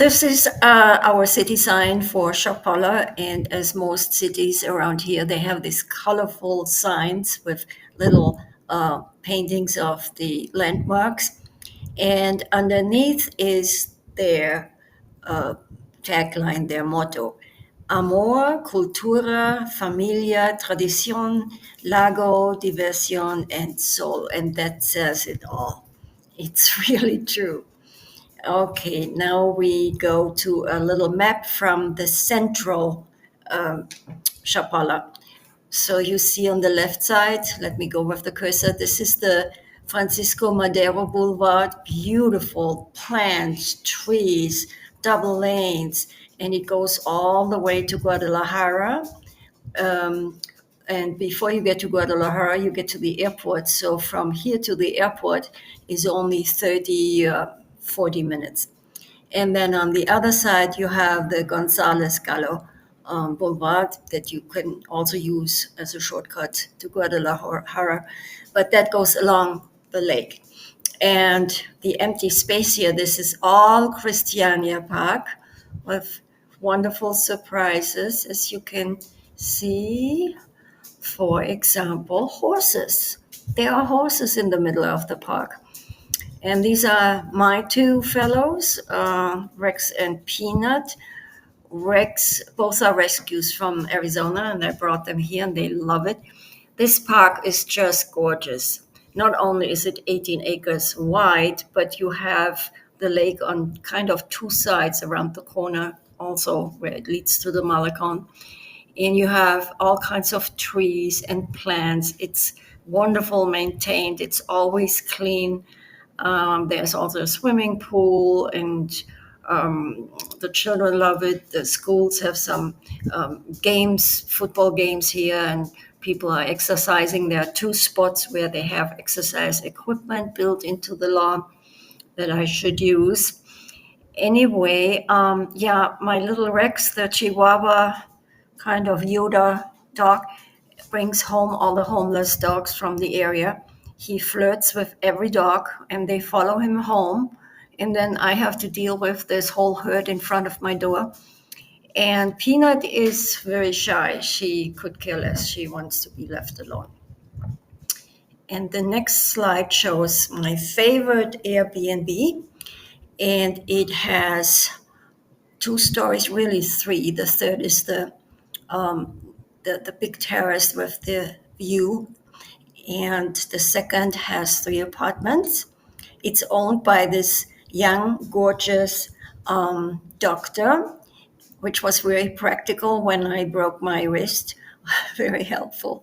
This is our city sign for Chapala, and as most cities around here, they have these colorful signs with little paintings of the landmarks. And underneath is their uh, tagline, their motto: Amor, Cultura, Familia, Tradición, Lago, Diversión, and Soul. And that says it all. It's really true. Okay, now we go to a little map from the central Chapala. So you see on the left side, let me go with the cursor. This is the Francisco Madero Boulevard. Beautiful plants, trees, double lanes, and it goes all the way to Guadalajara. Um, and before you get to Guadalajara, you get to the airport. So from here to the airport is only 40 minutes. And then on the other side, you have the Gonzalez Gallo Boulevard that you can also use as a shortcut to Guadalajara, but that goes along the lake. And the empty space here, this is all Christiania Park with wonderful surprises, as you can see. For example, horses. There are horses in the middle of the park. And these are my two fellows, Rex and Peanut. Rex, both are rescues from Arizona, and I brought them here, and they love it. This park is just gorgeous. Not only is it 18 acres wide, but you have the lake on kind of two sides around the corner, also where it leads to the Malecon. And you have all kinds of trees and plants. It's wonderful maintained. It's always clean. There's also a swimming pool, and the children love it. The schools have some games, football games here, and people are exercising. There are two spots where they have exercise equipment built into the lawn that I should use. Anyway, my little Rex, the Chihuahua kind of Yoda dog, brings home all the homeless dogs from the area. He flirts with every dog and they follow him home. And then I have to deal with this whole herd in front of my door. And Peanut is very shy. She could care less. She wants to be left alone. And the next slide shows my favorite Airbnb. And it has two stories, really three. The third is the big terrace with the view, and the second has three apartments. It's owned by this young, gorgeous doctor, which was very practical when I broke my wrist. Very helpful.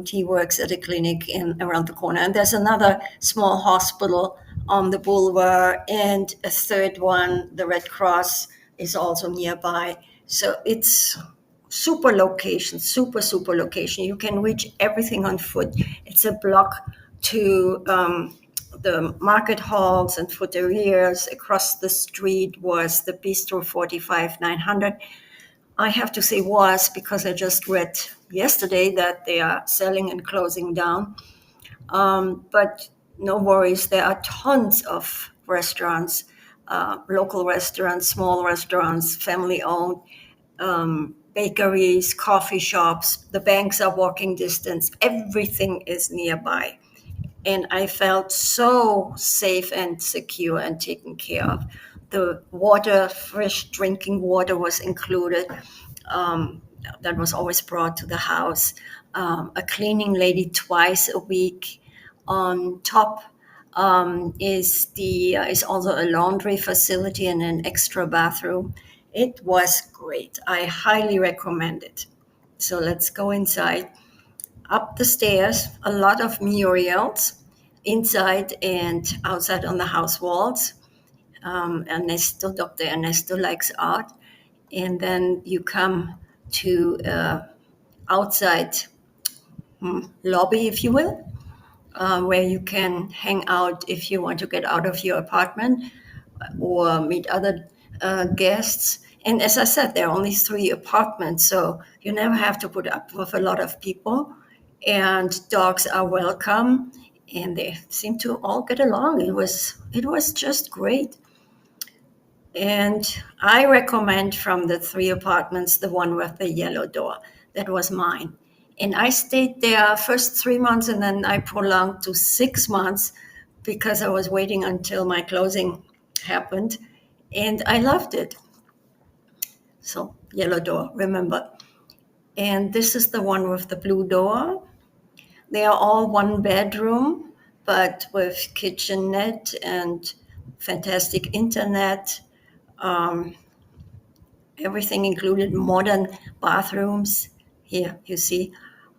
He works at a clinic around the corner, and there's another small hospital on the boulevard, and a third one, the Red Cross, is also nearby. So it's super location, super location. You can reach everything on foot. It's a block to the market halls and fruterias. Across the street was the Bistro 45-900. I have to say was because I just read yesterday that they are selling and closing down. But no worries, there are tons of restaurants, local restaurants, small restaurants, family-owned, bakeries, coffee shops. The banks are walking distance. Everything is nearby. And I felt so safe and secure and taken care of. The water, fresh drinking water was included. That was always brought to the house. A cleaning lady twice a week. On top is also a laundry facility and an extra bathroom. It was great. I highly recommend it. So let's go inside. Up the stairs, a lot of murals inside and outside on the house walls. Dr. Ernesto likes art. And then you come to outside lobby, if you will, where you can hang out if you want to get out of your apartment or meet other guests. And as I said, there are only three apartments, so you never have to put up with a lot of people. And dogs are welcome, and they seem to all get along. It was just great. And I recommend from the three apartments the one with the yellow door. That was mine. And I stayed there first 3 months and then I prolonged to 6 months because I was waiting until my closing happened. And I loved it. So, yellow door, remember. And this is the one with the blue door. They are all one bedroom, but with kitchenette and fantastic internet. Um, Everything included, modern bathrooms. Here, you see,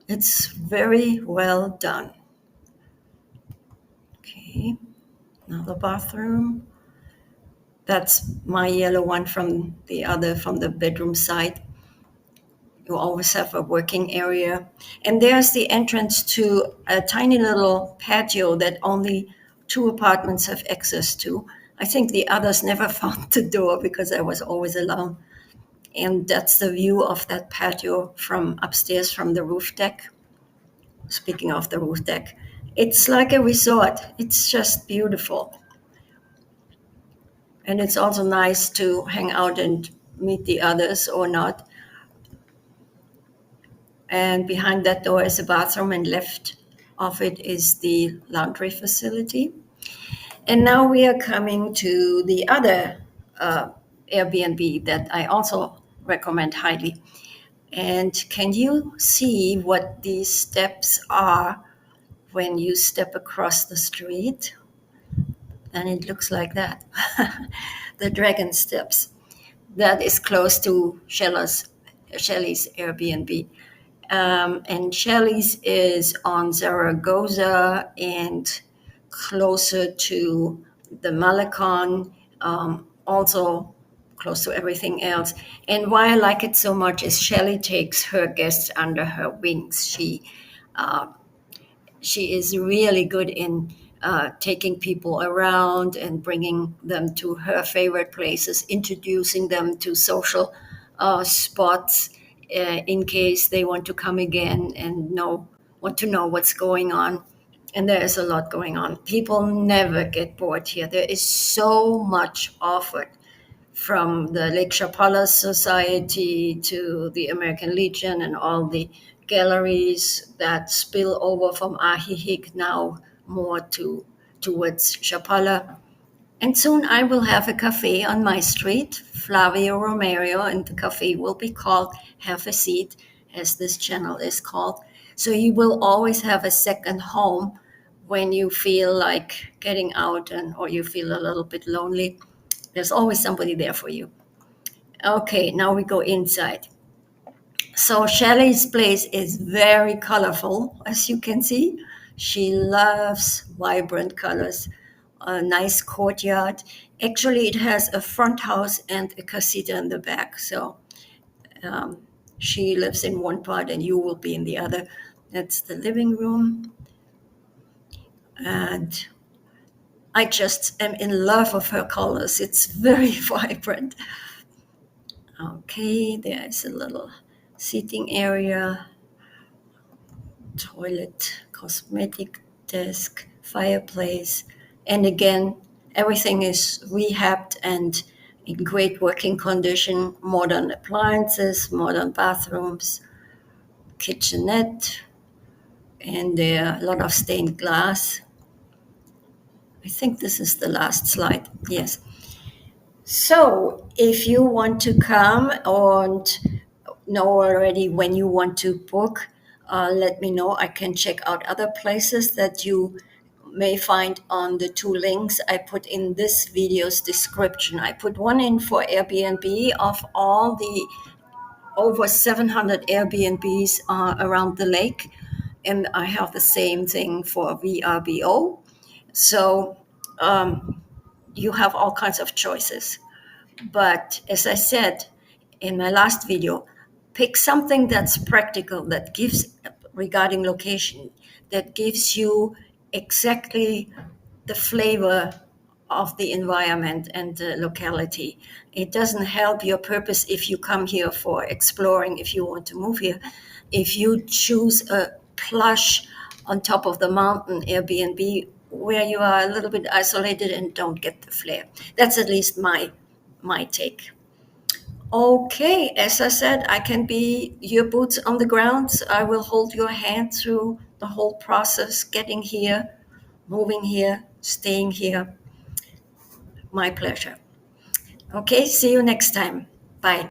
it's very well done. Okay, another bathroom. That's my yellow one from the bedroom side. You always have a working area. And there's the entrance to a tiny little patio that only two apartments have access to. I think the others never found the door because I was always alone. And that's the view of that patio from upstairs from the roof deck. Speaking of the roof deck, it's like a resort. It's just beautiful. And it's also nice to hang out and meet the others or not. And behind that door is a bathroom, and left of it is the laundry facility. And now we are coming to the other uh, Airbnb that I also recommend highly. And can you see what these steps are when you step across the street? And it looks like that. The dragon steps. That is close to Shelley's Airbnb. And Shelley's is on Zaragoza and closer to the Malecon, also close to everything else. And why I like it so much is Shelley takes her guests under her wings. She is really good in taking people around and bringing them to her favorite places, introducing them to social spots in case they want to come again and want to know what's going on. And there is a lot going on. People never get bored here. There is so much offered, from the Lake Chapala Society to the American Legion and all the galleries that spill over from Ajijic now more towards Chapala. And soon I will have a cafe on my street, Flavio Romero, and the cafe will be called Have a Seat, as this channel is called. So you will always have a second home when you feel like getting out or you feel a little bit lonely. There's always somebody there for you. Okay, now we go inside. So Shelley's place is very colorful, as you can see. She loves vibrant colors, a nice courtyard. Actually, it has a front house and a casita in the back. So um, she lives in one part and you will be in the other. That's the living room. And I just am in love with her colors. It's very vibrant. Okay, there's a little seating area, toilet, cosmetic desk, fireplace. And again, everything is rehabbed and in great working condition. Modern appliances, modern bathrooms, kitchenette, and there are a lot of stained glass. I think this is the last slide. Yes. So if you want to come and know already when you want to book, let me know. I can check out other places that you may find on the two links I put in this video's description. I put one in for Airbnb of all the over 700 Airbnbs around the lake, and I have the same thing for VRBO. So you have all kinds of choices. But as I said in my last video, pick something that's practical, that gives, regarding location, that gives you exactly the flavor of the environment and the locality. It doesn't help your purpose if you come here for exploring, if you want to move here. If you choose a plush on top of the mountain Airbnb where you are a little bit isolated and don't get the flair. That's at least my my take. Okay, as I said, I can be your boots on the ground. I will hold your hand through the whole process, getting here, moving here, staying here. My pleasure. Okay, see you next time. Bye.